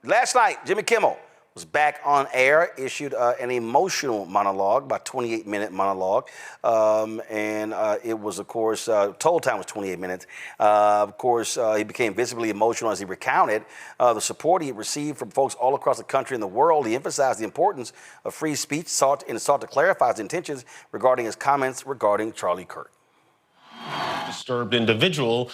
Last night, Jimmy Kimmel was back on air, issued an emotional monologue, about 28-minute monologue. It was, of course, total time was 28 minutes. He became visibly emotional as he recounted the support he received from folks all across the country and the world. He emphasized the importance of free speech, sought to clarify his intentions regarding his comments regarding Charlie Kirk. Disturbed individual.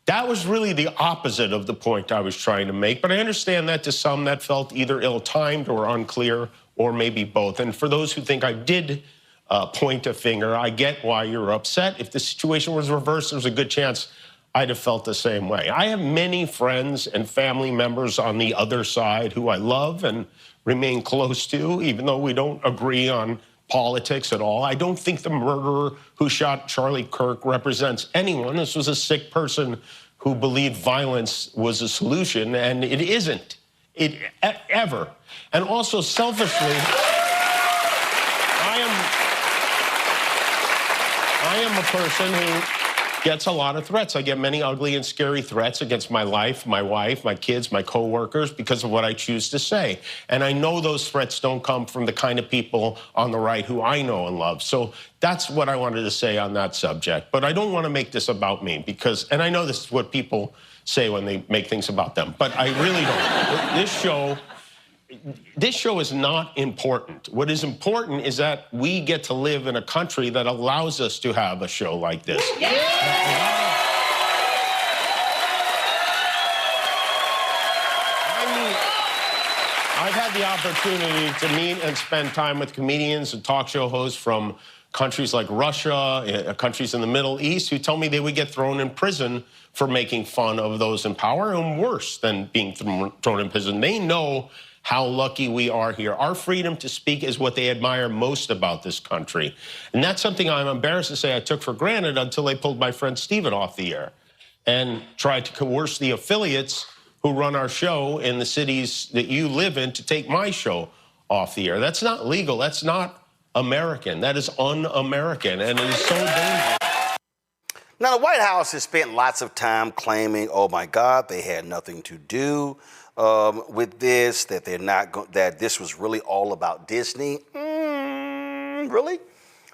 That was really the opposite of the point I was trying to make, but I understand that to some that felt either ill-timed or unclear, or maybe both. And for those who think I did point a finger, I get why you're upset. If the situation was reversed, there's a good chance I'd have felt the same way. I have many friends and family members on the other side who I love and remain close to, even though we don't agree on politics at all. I don't think the murderer who shot Charlie Kirk represents anyone. This was a sick person who believed violence was a solution, and it isn't. Ever. And also, selfishly, I am a person who gets a lot of threats. I get many ugly and scary threats against my life, my wife, my kids, my coworkers, because of what I choose to say. And I know those threats don't come from the kind of people on the right who I know and love. So that's what I wanted to say on that subject. But I don't want to make this about me because, and I know this is what people say when they make things about them, but I really don't. This show is not important. What is important is that we get to live in a country that allows us to have a show like this. Yeah. I've had the opportunity to meet and spend time with comedians and talk show hosts from countries like Russia, countries in the Middle East, who tell me they would get thrown in prison for making fun of those in power, and worse than being thrown in prison. They know how lucky we are here. Our freedom to speak is what they admire most about this country. And that's something I'm embarrassed to say I took for granted until they pulled my friend Steven off the air and tried to coerce the affiliates who run our show in the cities that you live in to take my show off the air. That's not legal. That's not American. That is un-American, and it is so dangerous. Now, the White House has spent lots of time claiming, oh my God, they had nothing to do with this, that that this was really all about Disney. Really?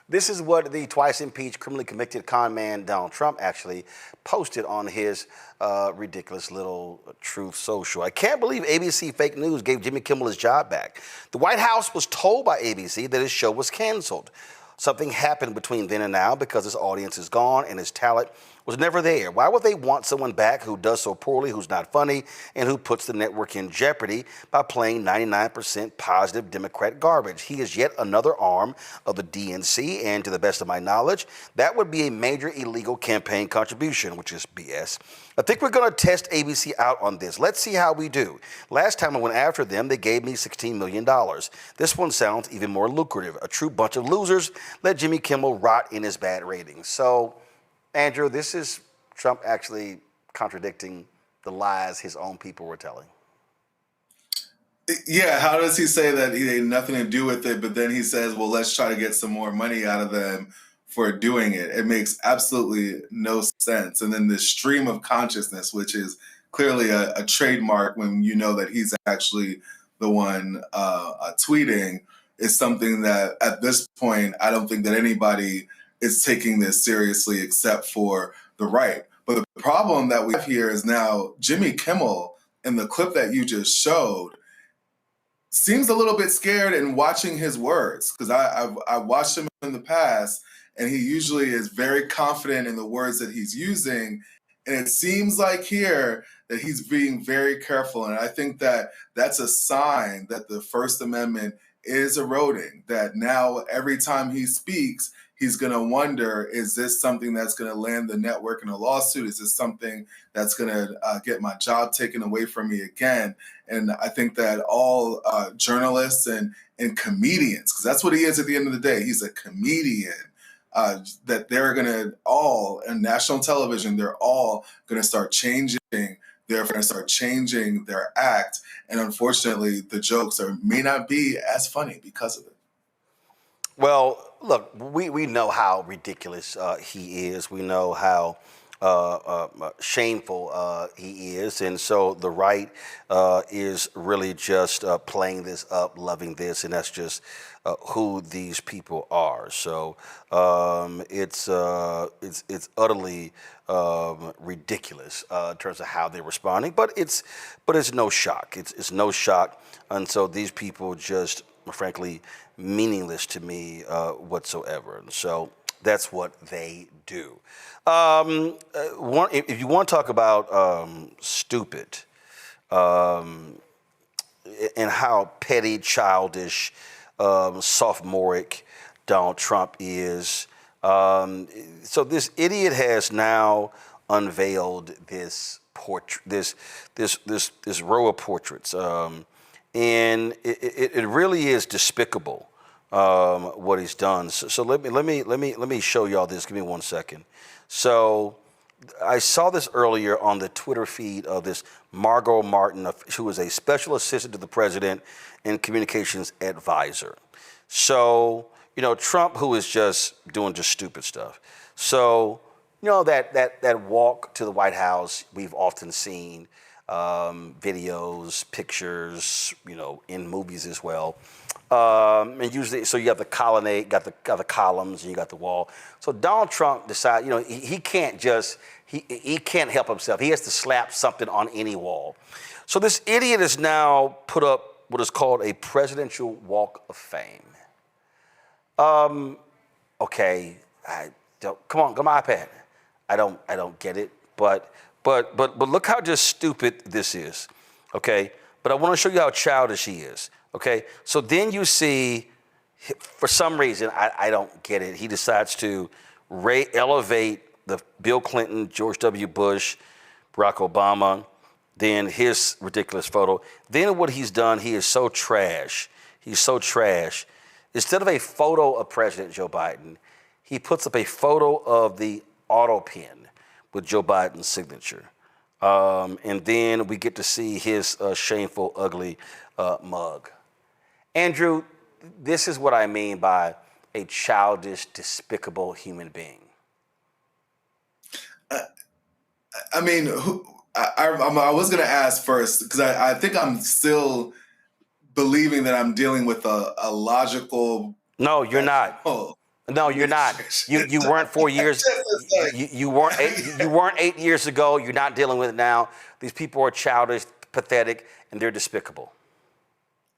This is what the twice impeached, criminally convicted con man Donald Trump actually posted on his ridiculous little Truth Social. I can't believe ABC fake news gave Jimmy Kimmel his job back. The White House was told by ABC that his show was canceled. Something happened between then and now because his audience is gone and his talent was never there. Why would they want someone back who does so poorly, who's not funny, and who puts the network in jeopardy by playing 99% positive Democrat garbage? He is yet another arm of the DNC, and to the best of my knowledge, that would be a major illegal campaign contribution, which is BS. I think we're going to test ABC out on this. Let's see how we do. Last time I went after them, they gave me $16 million. This one sounds even more lucrative. A true bunch of losers. Let Jimmy Kimmel rot in his bad ratings. So, Andrew, this is Trump actually contradicting the lies his own people were telling. Yeah, how does he say that he had nothing to do with it, but then he says, well, let's try to get some more money out of them for doing it? It makes absolutely no sense. And then this stream of consciousness, which is clearly a trademark when you know that he's actually the one tweeting, is something that at this point, I don't think that anybody is taking this seriously except for the right. But the problem that we have here is now Jimmy Kimmel, in the clip that you just showed, seems a little bit scared in watching his words, because I've watched him in the past, and he usually is very confident in the words that he's using. And it seems like here that he's being very careful. And I think that that's a sign that the First Amendment is eroding, that now every time he speaks, he's going to wonder, is this something that's going to land the network in a lawsuit? Is this something that's going to get my job taken away from me again? And I think that all journalists and comedians, because that's what he is at the end of the day, he's a comedian, that they're going to all, on national television, they're all going to start changing. They're going to start changing their act. And unfortunately, the jokes may not be as funny because of it. Well, look, we know how ridiculous he is. We know how shameful he is. And so the right is really just playing this up, loving this, and that's just who these people are. So it's utterly ridiculous in terms of how they're responding, but it's no shock. It's no shock, and so these people just, frankly, meaningless to me whatsoever. And so that's what they do. If you want to talk about stupid and how petty, childish, sophomoric Donald Trump is, so this idiot has now unveiled this portrait, this row of portraits, and it really is despicable. What he's done. So let me show y'all this. Give me 1 second. So I saw this earlier on the Twitter feed of this Margot Martin, who is a special assistant to the president and communications advisor. So, Trump, who is just doing stupid stuff. So, that walk to the White House, we've often seen videos, pictures, in movies as well. And usually, so you have the colonnade, got the columns, and you got the wall. So Donald Trump decided, he can't just, he can't help himself. He has to slap something on any wall. So this idiot has now put up what is called a presidential walk of fame. Okay, come on iPad. I don't get it, but look how just stupid this is. Okay, but I want to show you how childish he is. Okay, so then you see, for some reason, I don't get it, he decides to elevate the Bill Clinton, George W. Bush, Barack Obama, then his ridiculous photo. Then what he's done, he is so trash. He's so trash. Instead of a photo of President Joe Biden, he puts up a photo of the auto pen with Joe Biden's signature. And then we get to see his shameful, ugly mug. Andrew, this is what I mean by a childish, despicable human being. I mean, I was going to ask first, because I think I'm still believing that I'm dealing with a logical... No, you're not. No, you're not. You weren't 4 years. You weren't 8 years ago. You're not dealing with it now. These people are childish, pathetic, and they're despicable.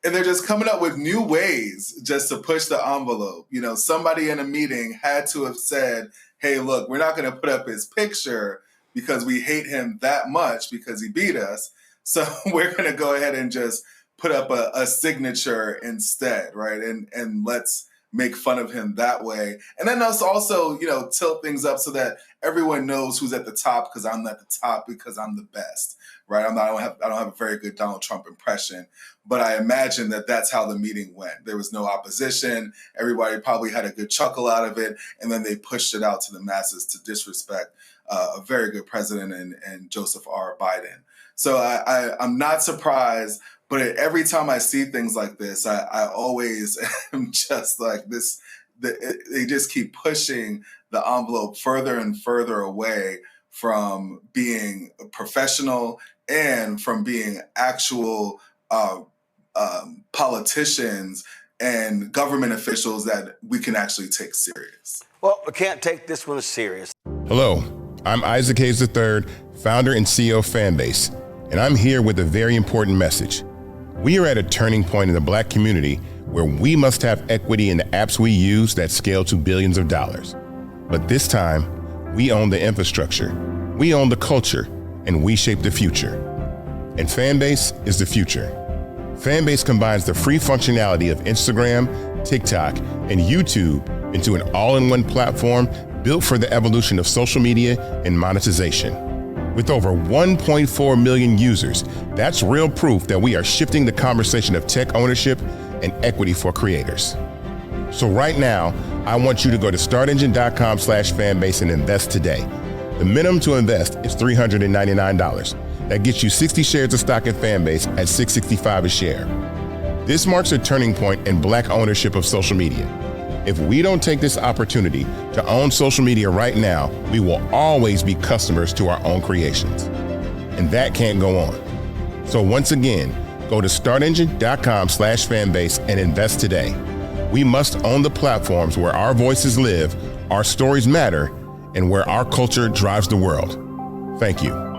And they're just coming up with new ways just to push the envelope. Somebody in a meeting had to have said, hey, look, we're not going to put up his picture because we hate him that much because he beat us. So we're going to go ahead and just put up a signature instead, right? And let's make fun of him that way. And then us also, tilt things up so that everyone knows who's at the top, because I'm at the top because I'm the best, right? I don't have a very good Donald Trump impression, but I imagine that that's how the meeting went. There was no opposition. Everybody probably had a good chuckle out of it. And then they pushed it out to the masses to disrespect a very good president and Joseph R. Biden. So I'm not surprised, but every time I see things like this, I always am just like this. They just keep pushing the envelope further and further away from being professional and from being actual politicians and government officials that we can actually take serious. Well, we can't take this one serious. Hello, I'm Isaac Hayes III, founder and CEO of Fanbase, and I'm here with a very important message. We are at a turning point in the Black community where we must have equity in the apps we use that scale to billions of dollars. But this time, we own the infrastructure, we own the culture, and we shape the future. And Fanbase is the future. Fanbase combines the free functionality of Instagram, TikTok, and YouTube into an all-in-one platform built for the evolution of social media and monetization. With over 1.4 million users, that's real proof that we are shifting the conversation of tech ownership and equity for creators. So right now, I want you to go to startengine.com/fanbase and invest today. The minimum to invest is $399. That gets you 60 shares of stock in Fanbase at $665 a share. This marks a turning point in Black ownership of social media. If we don't take this opportunity to own social media right now, we will always be customers to our own creations. And that can't go on. So once again, go to startengine.com/fanbase and invest today. We must own the platforms where our voices live, our stories matter, and where our culture drives the world. Thank you.